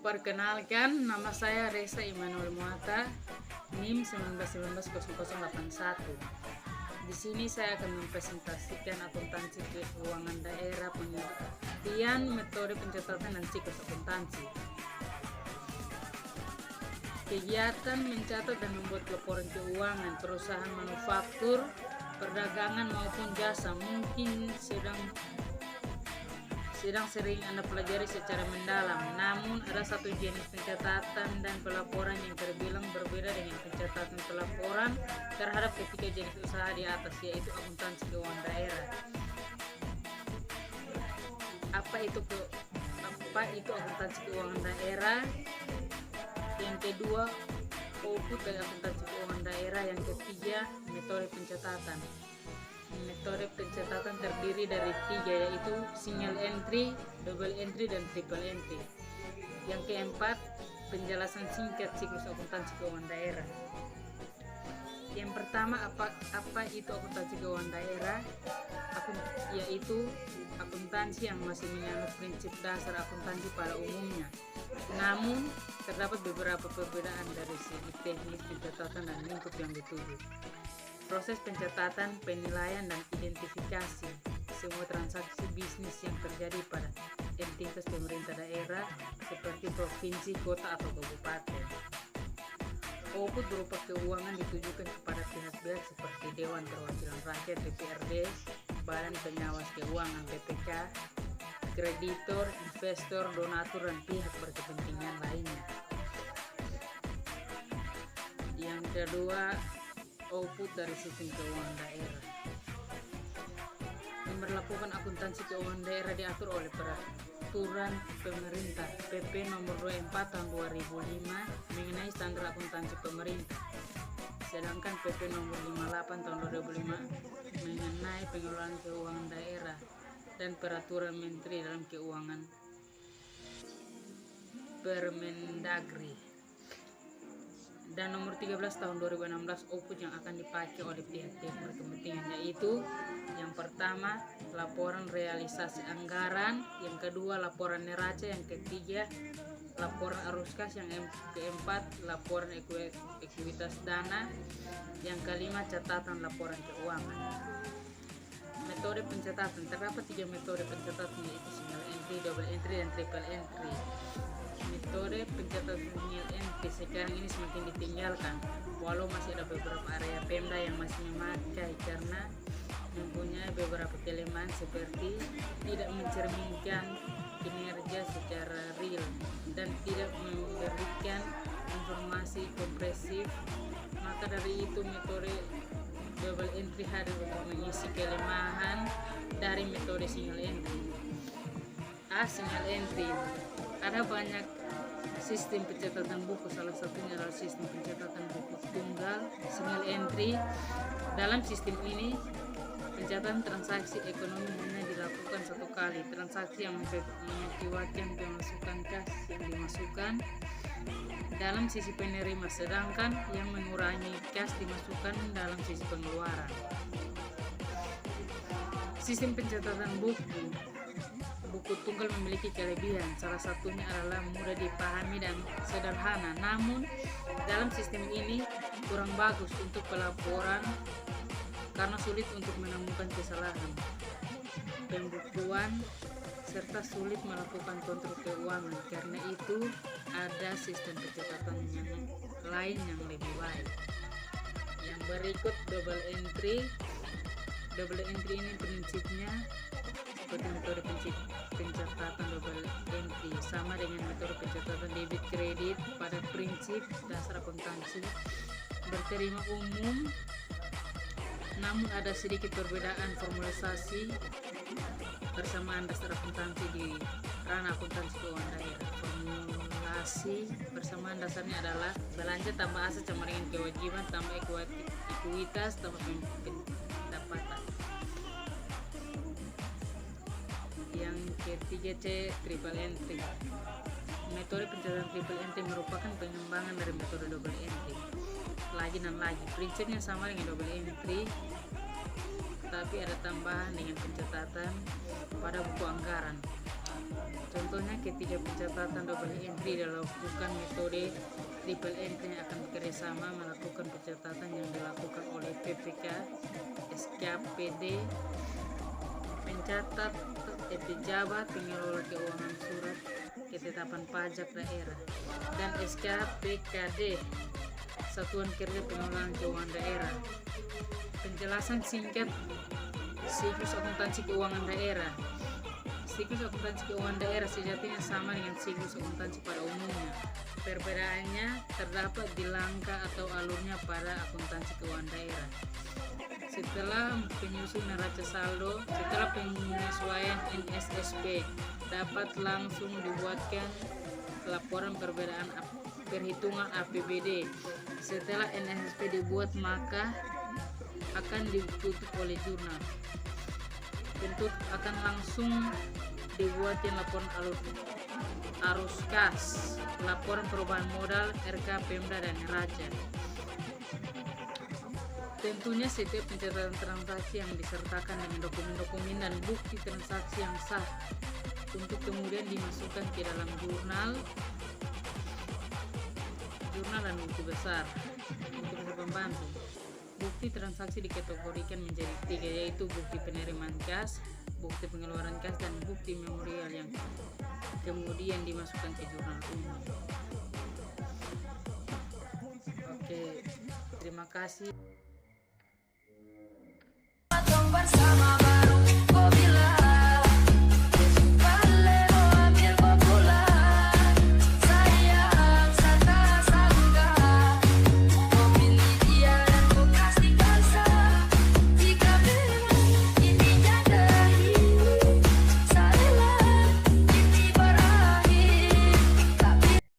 Perkenalkan, nama saya Reza Immanuel Muata, NIM 19190081. Di sini saya akan mempresentasikan akuntansi keuangan daerah, pengertian, metode pencatatan dan siklus akuntansi. Kegiatan mencatat dan membuat laporan keuangan perusahaan manufaktur, perdagangan maupun jasa mungkin sedang sering Anda pelajari secara mendalam. Namun ada satu jenis pencatatan dan pelaporan yang terbilang berbeda dengan pencatatan pelaporan terhadap ketiga jenis usaha di atas, yaitu akuntansi keuangan daerah. Apa itu akuntansi keuangan daerah? Yang kedua, output dari akuntansi keuangan daerah. Yang ketiga, metode pencatatan. Metode pencatatan terdiri dari tiga, yaitu single entry, double entry, dan triple entry. Yang keempat, penjelasan singkat siklus akuntansi keuangan daerah. Yang pertama, apa itu akuntansi keuangan daerah? Yaitu akuntansi yang masih menganut prinsip dasar akuntansi pada umumnya. Namun, terdapat beberapa perbedaan dari segi teknis pencatatan dan lingkup yang dituju. Proses pencatatan, penilaian, dan identifikasi semua transaksi bisnis yang terjadi pada entitas pemerintah daerah seperti provinsi, kota, atau kabupaten. Output berupa keuangan ditujukan kepada pihak-pihak seperti Dewan Perwakilan Rakyat DPRD, Badan Pengawas Keuangan BPK, kreditor, investor, donatur, dan pihak berkepentingan lainnya. Yang kedua, output dari sistem keuangan daerah. Memperlakukan akuntansi keuangan daerah diatur oleh peraturan pemerintah PP nomor 24 tahun 2005 mengenai standar akuntansi pemerintah. Sedangkan PP nomor 58 tahun 2005 mengenai pengelolaan keuangan daerah dan peraturan menteri dalam keuangan Permendagri. Dan nomor 13 tahun 2016 output yang akan dipakai oleh pihak-pihak berkepentingan, yaitu yang pertama laporan realisasi anggaran, yang kedua laporan neraca, yang ketiga laporan arus kas, yang keempat laporan ekuitas dana, yang kelima catatan laporan keuangan. Metode pencatatan, terdapat tiga metode pencatatan, yaitu single entry, double entry, dan triple entry. Metode pencatatan single entry sekarang ini semakin ditinggalkan, walau masih ada beberapa area Pemda yang masih memakai karena mempunyai beberapa kelemahan seperti tidak mencerminkan kinerja secara real dan tidak memberikan informasi kompresif. Maka dari itu metode double entry hadir untuk mengisi kelemahan dari metode single entry. Single entry, ada banyak sistem pencatatan buku, salah satunya adalah sistem pencatatan buku tunggal single entry. Dalam sistem ini pencatatan transaksi ekonomi hanya dilakukan satu kali, transaksi yang mengakibatkan pemasukan kas yang dimasukkan dalam sisi penerima, sedangkan yang mengurangi kas dimasukkan dalam sisi pengeluaran. Sistem pencatatan buku tunggal memiliki kelebihan, salah satunya adalah mudah dipahami dan sederhana. Namun dalam sistem ini kurang bagus untuk pelaporan karena sulit untuk menemukan kesalahan pembukuan serta sulit melakukan kontrol keuangan. Karena itu ada sistem pencatatan yang lain yang lebih baik. Yang berikut double entry. Double entry ini prinsipnya seperti metode pencatatan double entry, sama dengan metode pencatatan debit kredit pada prinsip dasar akuntansi berterima umum, namun ada sedikit perbedaan formalisasi persamaan dasar akuntansi di ranah akuntansi keuangan daerah. Formulasi persamaan dasarnya adalah belanja tambah aset sama dengan kewajiban tambah ekuitas tambah pendapatan. Yang ketiga, triple entry. Metode pencatatan triple entry merupakan pengembangan dari metode double entry. Lagi dan lagi, prinsipnya sama dengan double entry, tapi ada tambahan dengan pencatatan pada buku anggaran. Contohnya ketika pencatatan double entry dilakukan, metode triple entry yang akan bekerjasama melakukan pencatatan yang dilakukan oleh PPK, SKPD, pencatat, pejabat, pengelola keuangan surat ketetapan pajak daerah, dan SKPKD, Satuan Kerja Pengelolaan Keuangan Daerah. Penjelasan singkat siklus akuntansi keuangan daerah. Siklus akuntansi keuangan daerah sejatinya sama dengan siklus akuntansi pada umumnya. Perbedaannya terdapat di langkah atau alurnya pada akuntansi keuangan daerah. Setelah penyusunan neraca saldo, setelah penyesuaian NSSP, dapat langsung dibuatkan laporan perbedaan perhitungan APBD. Setelah NSSP dibuat, maka akan ditutup oleh jurnal. Tentu akan langsung dibuatin laporan arus kas, laporan perubahan modal, RK Pemda dan neraca. Tentunya setiap pencatatan transaksi yang disertakan dengan dokumen-dokumen dan bukti transaksi yang sah untuk kemudian dimasukkan ke dalam jurnal dan bukti besar. Untuk pembantu, bukti transaksi dikategorikan menjadi 3, yaitu bukti penerimaan kas, bukti pengeluaran kas, dan bukti memorial yang kemudian dimasukkan ke jurnal umum. Oke, terima kasih. Bersama